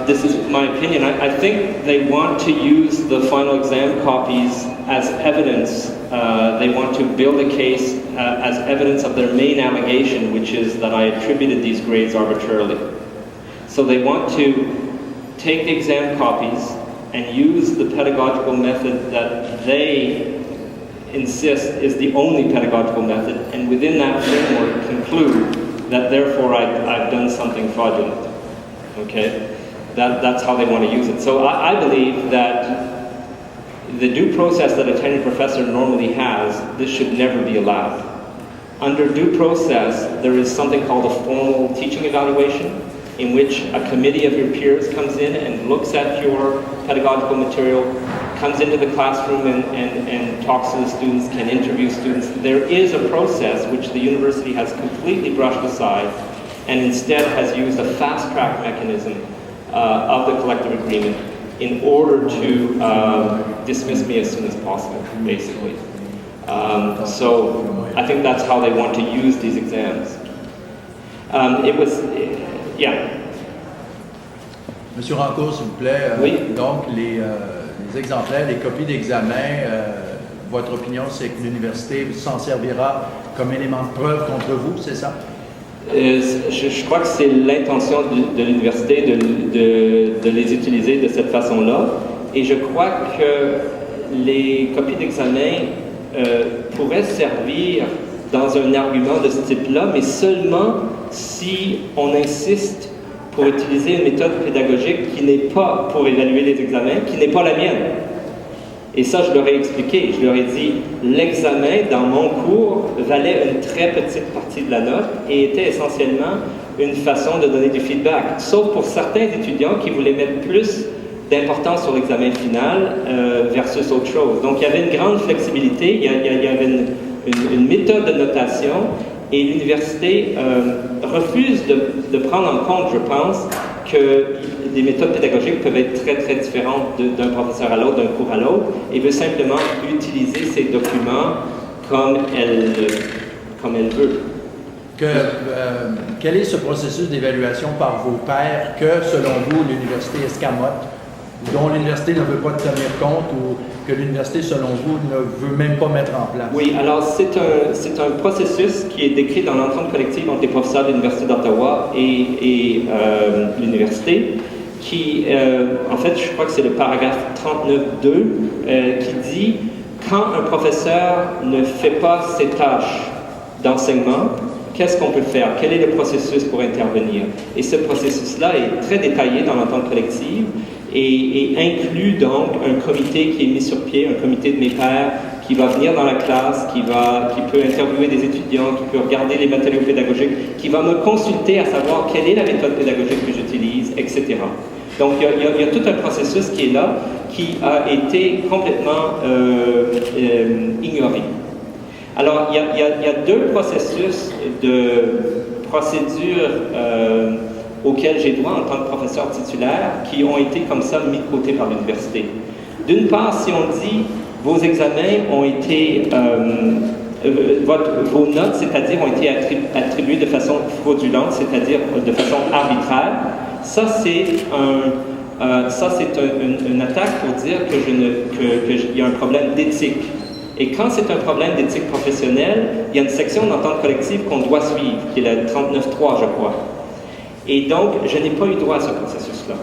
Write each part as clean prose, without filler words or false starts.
This is my opinion. I think they want to use the final exam copies as evidence. They want to build a case as evidence of their main allegation, which is that I attributed these grades arbitrarily. So they want to take the exam copies and use the pedagogical method that they insist is the only pedagogical method, and within that framework conclude that therefore I've done something fraudulent. Okay? That's how they want to use it. So I believe that the due process that a tenured professor normally has, this should never be allowed. Under due process, there is something called a formal teaching evaluation, in which a committee of your peers comes in and looks at your pedagogical material, comes into the classroom and talks to the students, can interview students. There is a process which the university has completely brushed aside and instead has used a fast-track mechanism of the collective agreement in order to dismiss me as soon as possible, basically. So I think that's how they want to use these exams. Monsieur Rancourt, s'il vous plaît. Oui. Donc, les exemplaires, les copies d'examen, votre opinion, c'est que l'université s'en servira comme élément de preuve contre vous, c'est ça? Je crois que c'est l'intention de l'université de les utiliser de cette façon-là. Et je crois que les copies d'examen pourraient servir dans un argument de ce type-là, mais seulement si on insiste pour utiliser une méthode pédagogique qui n'est pas pour évaluer les examens, qui n'est pas la mienne. Et ça, je leur ai expliqué. Je leur ai dit, l'examen dans mon cours valait une très petite partie de la note et était essentiellement une façon de donner du feedback. Sauf pour certains étudiants qui voulaient mettre plus d'importance sur l'examen final versus autre chose. Donc, il y avait une grande flexibilité, il y avait une méthode de notation et l'université refuse de prendre en compte, je pense, que les méthodes pédagogiques peuvent être très, très différentes d'un professeur à l'autre, d'un cours à l'autre, et veut simplement utiliser ces documents comme elle veut. Quel est ce processus d'évaluation par vos pairs que, selon vous, l'université escamote, dont l'université ne veut pas tenir compte ou que l'université, selon vous, ne veut même pas mettre en place? Oui, alors c'est un processus qui est décrit dans l'entente collective entre les professeurs de l'Université d'Ottawa et l'université, qui, en fait, je crois que c'est le paragraphe 39.2, qui dit « Quand un professeur ne fait pas ses tâches d'enseignement, qu'est-ce qu'on peut faire? Quel est le processus pour intervenir? » Et ce processus-là est très détaillé dans l'entente collective et inclut donc un comité qui est mis sur pied, un comité de mes pairs qui va venir dans la classe, qui peut interviewer des étudiants, qui peut regarder les matériaux pédagogiques, qui va me consulter à savoir quelle est la méthode pédagogique que j'utilise, etc. Donc il y a tout un processus qui est là, qui a été complètement ignoré. Alors il y a deux processus de procédure auxquels j'ai droit en tant que professeur titulaire, qui ont été comme ça mis de côté par l'université. D'une part, si on dit vos examens ont été, vos notes, c'est-à-dire ont été attribuées de façon fraudulente, c'est-à-dire de façon arbitraire, ça c'est une attaque pour dire qu'il y a un problème d'éthique. Et quand c'est un problème d'éthique professionnelle, il y a une section d'entente collective qu'on doit suivre, qui est la 39.3, je crois. Et donc, je n'ai pas eu droit à ce processus-là.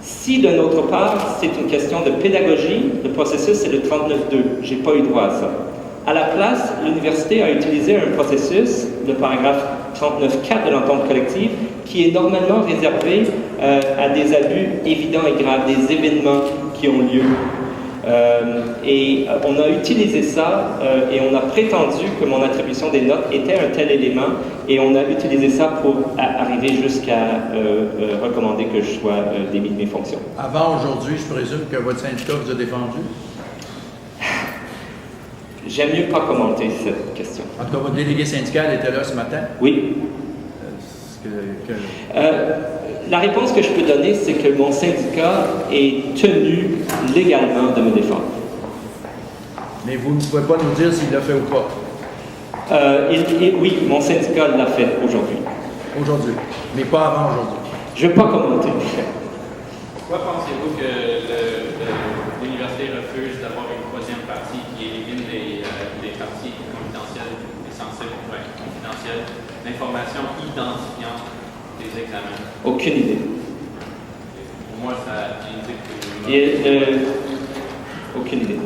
Si, d'un autre part, c'est une question de pédagogie, le processus, c'est le 39.2. Je n'ai pas eu droit à ça. À la place, l'université a utilisé un processus, le paragraphe 39.4 de l'entente collective, qui est normalement réservé à des abus évidents et graves, des événements qui ont lieu. Et on a utilisé ça et on a prétendu que mon attribution des notes était un tel élément et on a utilisé ça pour arriver jusqu'à recommander que je sois démis de mes fonctions. Avant aujourd'hui, je présume que votre syndicat vous a défendu? J'aime mieux pas commenter cette question. En tout cas, votre délégué syndical était là ce matin? Oui. La réponse que je peux donner, c'est que mon syndicat est tenu légalement de me défendre. Mais vous ne pouvez pas nous dire s'il l'a fait ou pas? Oui, mon syndicat l'a fait aujourd'hui. Aujourd'hui, mais pas avant aujourd'hui. Je ne vais pas commenter. Pourquoi pensez-vous que l'université refuse d'avoir une troisième partie qui élimine les parties confidentielles et sensibles, confidentielles, l'information identifiante des examens? Aucune idée. Pour moi, ça indique que... Aucune idée.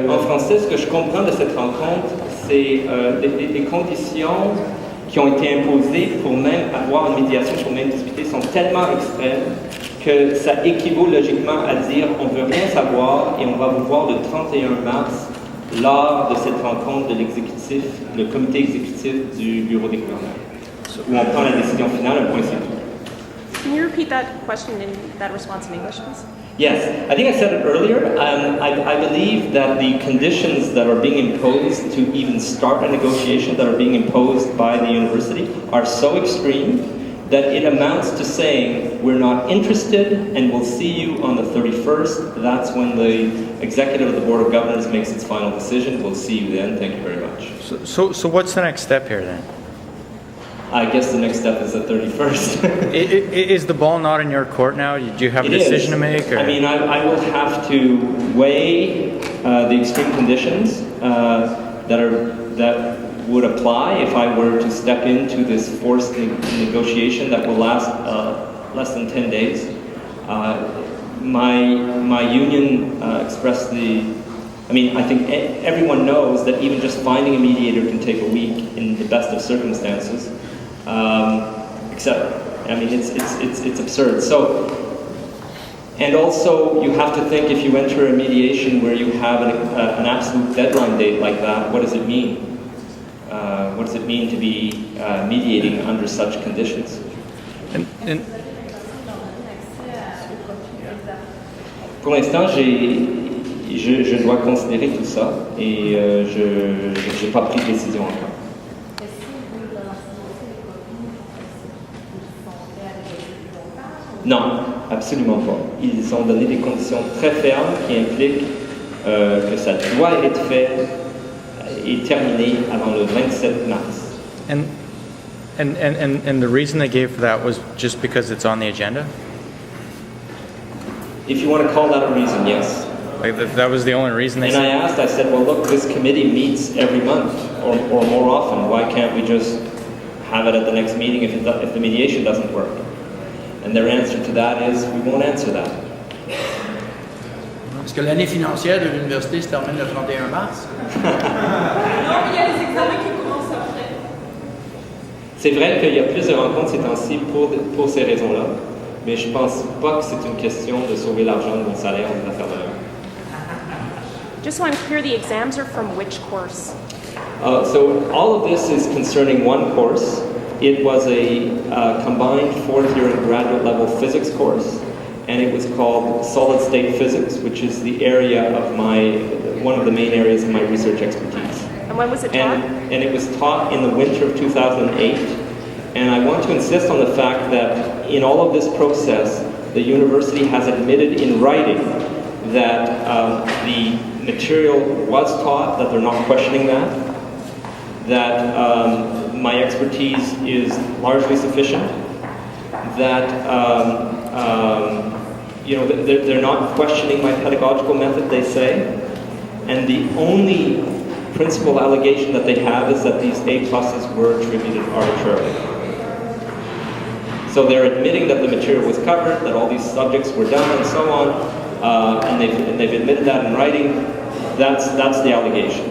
En français, ce que je comprends de cette rencontre, c'est les conditions qui ont été imposées pour même avoir une médiation, pour même discuter, sont tellement extrêmes que ça équivaut logiquement à dire on ne veut rien savoir et on va vous voir le 31 mars lors de cette rencontre de l'exécutif, le comité exécutif du bureau des gouverneurs, où on prend la décision finale, un point c'est tout. Can you repeat that question in that response in English, please? Yes, I think I said it earlier. I believe that the conditions that are being imposed to even start a negotiation that are being imposed by the university are so extreme that it amounts to saying we're not interested and we'll see you on the 31st. That's when the executive of the Board of Governors makes its final decision. We'll see you then. Thank you very much. So what's the next step here then? I guess the next step is the 31st. Is the ball not in your court now? Do you have a decision to make? Or? I mean, I will have to weigh the extreme conditions that would apply if I were to step into this forced negotiation that will last less than 10 days. My union expressed I mean, I think everyone knows that even just finding a mediator can take a week in the best of circumstances. Except, I mean, it's absurd. So, and also you have to think if you enter a mediation where you have an absolute deadline date like that, what does it mean? What does it mean to be mediating under such conditions? Pour l'instant, je dois considérer tout ça et je n'ai pas pris de décision encore. Non, absolument pas. Ils ont donné des conditions très fermes qui impliquent que ça doit être fait et terminé avant le 27 mars. And the reason they gave for that was just because it's on the agenda? If you want to call that a reason, yes. Like that was the only reason they said? And I said, well, look, this committee meets every month or more often. Why can't we just have it at the next meeting if the mediation doesn't work? And their answer to that is, we won't answer that. Est-ce que l'année financière de l'université se termine le 31 mars? Non, il y a les examens qui commencent après. C'est vrai qu'il y a plus de rencontres ces temps-ci pour ces raisons-là, mais je pense pas que c'est une question de sauver l'argent de mon salaire ou de la faire de l'heure. Just so I'm clear, the exams are from which course? So all of this is concerning one course. It was a combined fourth year and graduate level physics course, and it was called solid state physics, which is the area of one of the main areas of my research expertise. And when was it taught? And it was taught in the winter of 2008. And I want to insist on the fact that in all of this process, the university has admitted in writing that the material was taught, that they're not questioning that my expertise is largely sufficient, that they're not questioning my pedagogical method, they say, and the only principal allegation that they have is that these A pluses were attributed arbitrarily. So they're admitting that the material was covered, that all these subjects were done, and so on, and they've admitted that in writing. That's the allegation.